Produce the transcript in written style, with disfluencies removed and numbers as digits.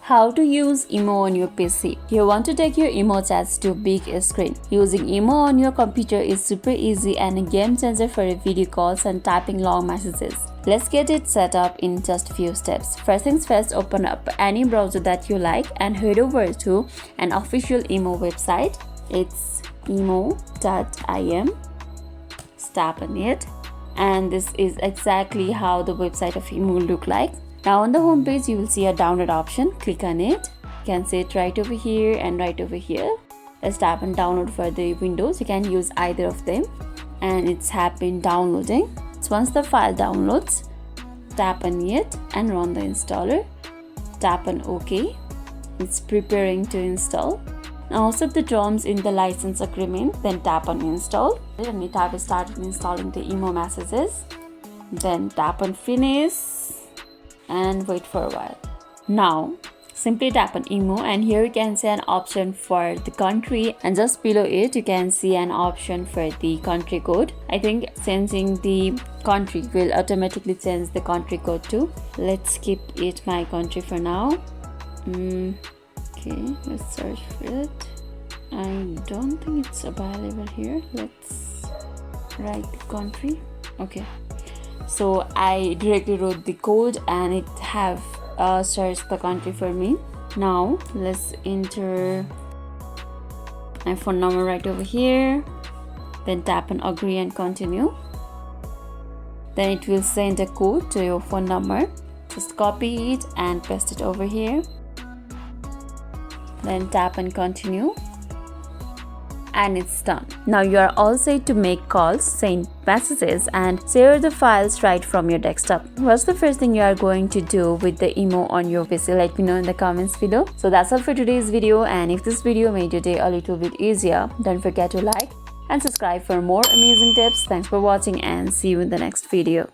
How to use IMO on your PC. You want to take your IMO chats to big screen. Using IMO on your computer is super easy and a game changer for video calls and typing long messages. Let's get it set up in just a few steps. First things first, open up any browser that you like and head over to an official IMO website. It's imo.im. Tap on it, and this is exactly how the website of IMO will look like. Now on the home page you will see a download option. Click on it. You can see it right over here and right over here. Let's tap on download for the Windows. You can use either of them, and it's been downloading. So once the file downloads, tap on it and run the installer. Tap on OK. It's preparing to install. Now set the terms in the license agreement, then tap on install. And it has started installing the IMO messages. Then tap on finish and wait for a while. Now simply tap on IMO, and here you can see an option for the country, and just below it you can see an option for the country code. I think changing the country will automatically change the country code too. Let's keep it my country for now. Okay, let's search for it. I don't think it's available here. Let's write the country. Okay, so I directly wrote the code and it have searched the country for me. Now let's enter my phone number right over here, then tap on agree and continue. Then it will send a code to your phone number. Just copy it and paste it over here, then tap on continue, and it's done. Now you are all set to make calls, send messages and share the files right from your desktop. What's the first thing you are going to do with the IMO on your PC? Let me know in the comments below. So that's all for today's video, and if this video made your day a little bit easier, don't forget to like and subscribe for more amazing tips. Thanks for watching and see you in the next video.